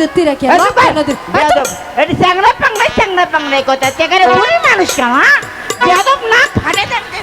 সত্যি রাখি এটি চ্যাংড়া পাংলাই কথা চেকারে বুড়ি মানুষ কেমন যাদব না ফাটে দেখতে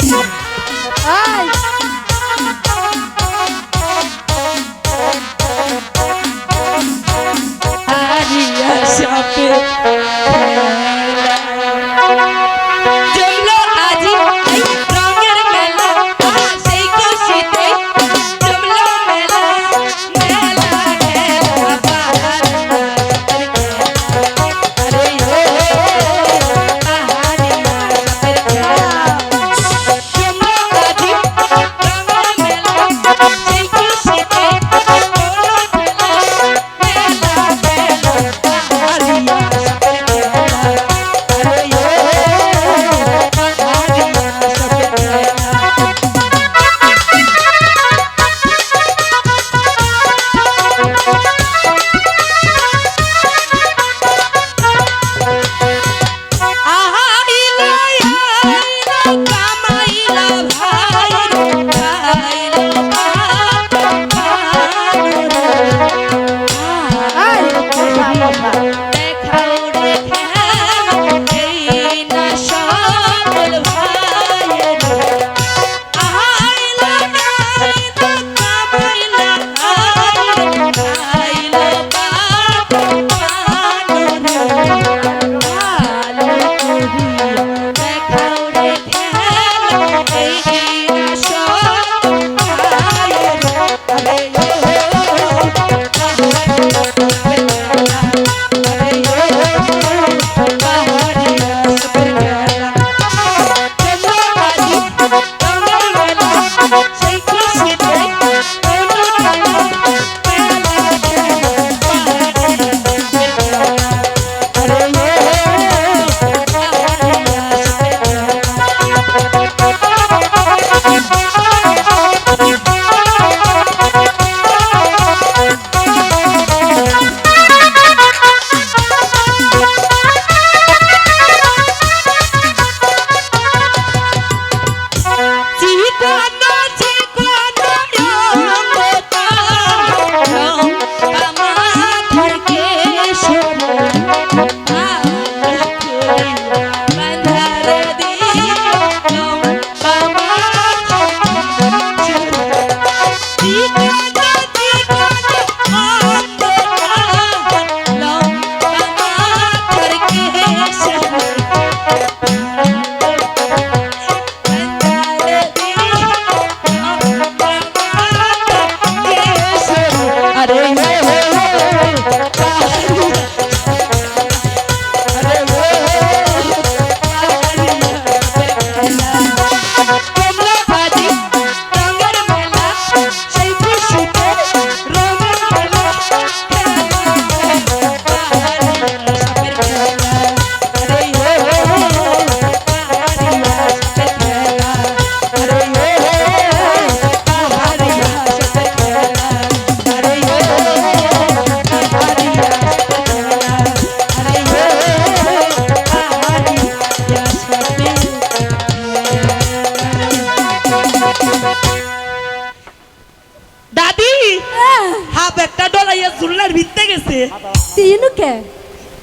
ইনুকে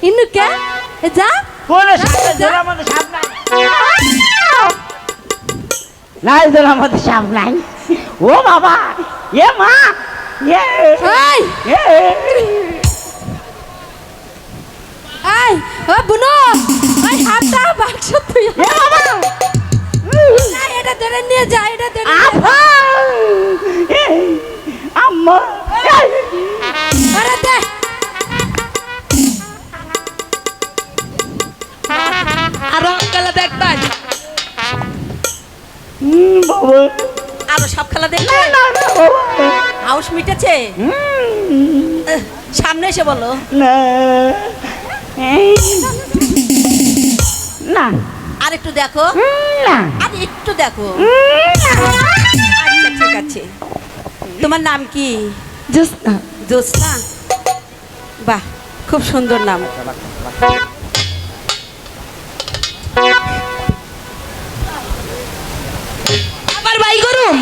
ইনুকে যা কোন সাপ মধ্যে সাপ নাই জোড়ার মধ্যে সাপ নাই ও বাবা এ মা আই ও বুনো আই হাতটা বাক্স তুই এ বাবা না এটা ধরে নিয়ে যা এটা ধরে আফা আম্মা আরে দে আর খেলা দেখবেন বাবা আরো সব খেলা দেখবেন হাউস মিটেছে সামনে এসে বলো না না আর একটু দেখো না আর একটু দেখো আচ্ছা ঠিক আছে তোমার নাম কি জোসনা জোসনা বাহ খুব সুন্দর নাম আবার বাই করুম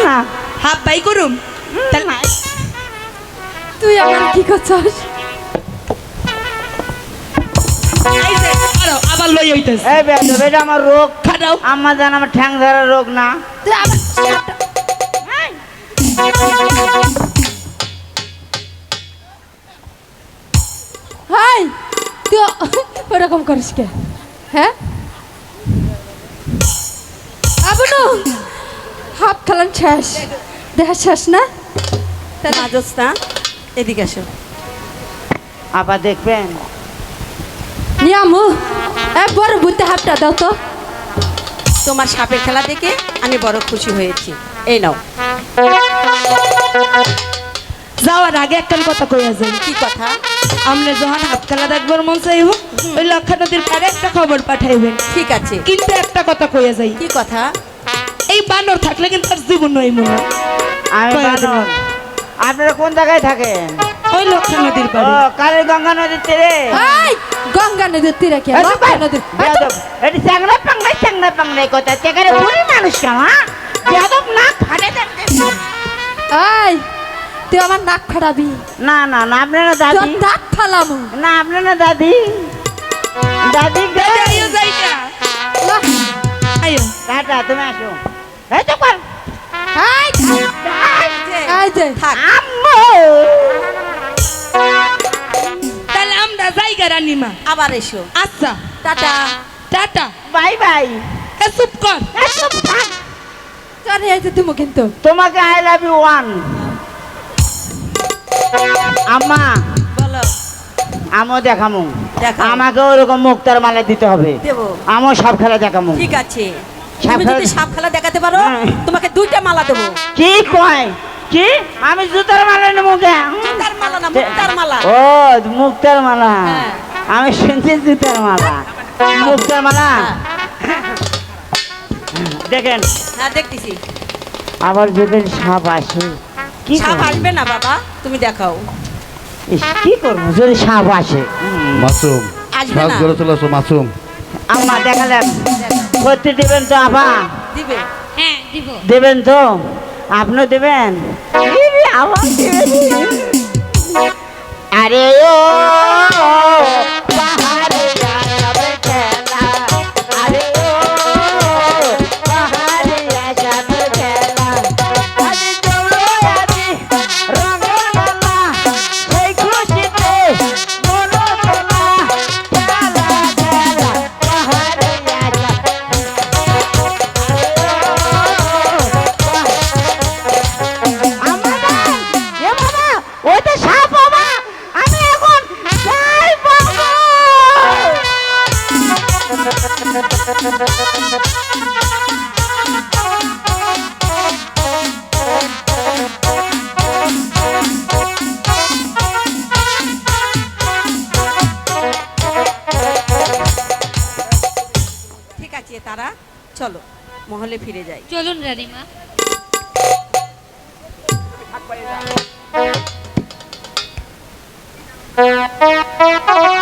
না হাফ বাই করুম তাহলে তুই আমার কি করছস হইতেছে এই বেয়াদব, এটা আমার রোগ। খাটাও আম্মা জান আমার ঠ্যাং ধরার রোগ না। তুই আবার হাই তুই ওরকম করিস কে? হ্যাঁ আবনু হাফ খেলান শেষ, দেখা শেষ না? তাহলে আজস না, এদিকে আসো। আপা দেখবেন? নিয়ামু বড় বুঝতে হাফটা দাও তো। তোমার সাপের খেলা দেখে আমি বড় খুশি হয়েছি। এই নাও। যাওয়ার আগে একটা কথা কইয়া যাই। কি কথা? আপনি যখন হাত খেলা দেখবার মন চাইব ওই লক্ষা নদীর পাড়ে একটা খবর পাঠাইবেন। ঠিক আছে। কিন্তু একটা কথা কইয়া যাই, কি কথা? এই বানর থাকলে কিন্তু আর জীবন নয় মনে। আমি বানর। আপনারা কোন জায়গায় থাকেন? ওই লক্ষা নদীর ও পাড়ে। কালের গঙ্গা নদীর তীরে। এই গঙ্গা নদীর তীরে কে? এই লক্ষা নদীর বেয়াদব, এটা চ্যাংড়া পাংড়াই কথা। তেকারে বুড়ি মানুষ কেমন? বেয়াদব না ফাটে দেখতে। এই তুই আমার নাক ফাড়াবি, না না না, আপনারা তোর দাদি। দাঁত ফালামু। না আপনারা দাদি। দাদি আইও যাইটা। আইও। টাটা, তুমি আসো। এই তো কর। এই এই যে থাক। আম্মু। তাহলে আমরা জায়গা রানিমা। আবার এসো। আচ্ছা টাটা। টাটা। Bye bye. এ চুপ কর। চলে এই যে তুমি কিন্তু তোমাকে আই লাভ ইউ ওয়ান। আম্মা বলো। আমও দেখামু। দেখাও। আমাকে ওরকম মুক্তার মালা দিতে হবে। দেবো। আমও সব খেলা দেখামু। ঠিক আছে। সাপ তুমি যদি খেলা- সাপ খেলা দেখাতে পারো হ্যাঁ। তোমাকে 2টা মালা দেবো। কি কয়? কি? আমি জুতার মালা নেবো কে? মুক্তার মালা না, মুক্তার মালা। ও মুক্তার মালা। হ্যাঁ। আমি শুনছি জুতার মালা। মুক্তার মালা। দেখেন হ্যাঁ দেখতেছি। আবার যদি সাপ আসে কি সাপ করবো? আসবে না বাবা, তুমি দেখাও। ইস, কি করবো যদি সাপ আসে? মাসুম আসবে শ্বাস না। ধরে চলে আসো মাসুম। আম্মা দেখালাম। সত্যি দেবেন তো আপা? দিবে। হ্যাঁ দিব। দেবেন তো? আপনিও দেবেন? ইরে, আবার দেবেন। আরে ও পাহাড়ে যাবে খেলা। আরে ও পাহাড়ে যাবে খেলা। আজ চলো আজি রঙেলা, সেই খুশিতে মনো তোলা। খেলা খেলা পাহাড়ে যাবে। ওইটা সাপ বাবা, আমি এখন যাই বাবা। ঠিক আছে তারা, চলো মহলে ফিরে যাই। চলুন রানীমা। Thank you.